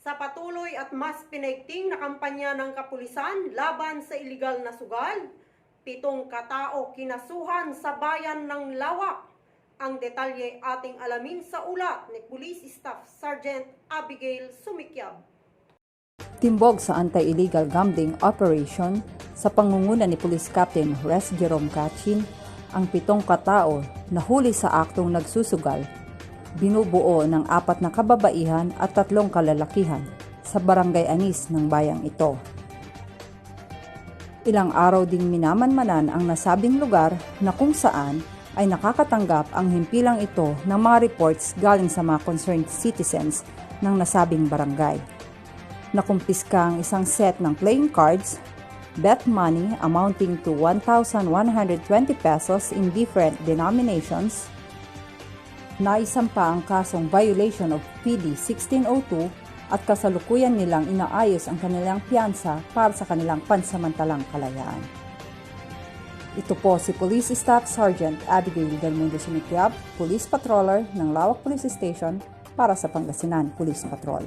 Sa patuloy at mas pinaigting na kampanya ng kapulisan laban sa iligal na sugal, 7 katao kinasuhan sa bayan ng Lawak. Ang detalye ating alamin sa ulat ni Police Staff Sergeant Abigail Sumikyab. Timbog sa anti-illegal gambling operation sa pangunguna ni Police Captain Res Jerome Cachin, ang 7 katao na huli sa aktong nagsusugal, binubuo ng 4 na kababaihan at 3 kalalakihan sa barangay Anis ng bayang ito. Ilang araw ding minamanmanan ang nasabing lugar na kung saan ay nakakatanggap ang himpilang ito ng mga reports galing sa mga concerned citizens ng nasabing barangay. Nakumpiska ang isang set ng playing cards, bet money amounting to 1,120 pesos in different denominations. Naisampa ang kasong violation of PD 1602 at kasalukuyan nilang inaayos ang kanilang piyansa para sa kanilang pansamantalang kalayaan. Ito po si Police Staff Sergeant Abigail Sumikyab, Police Patroller ng Lawak Police Station para sa Pangasinan Police Patrol.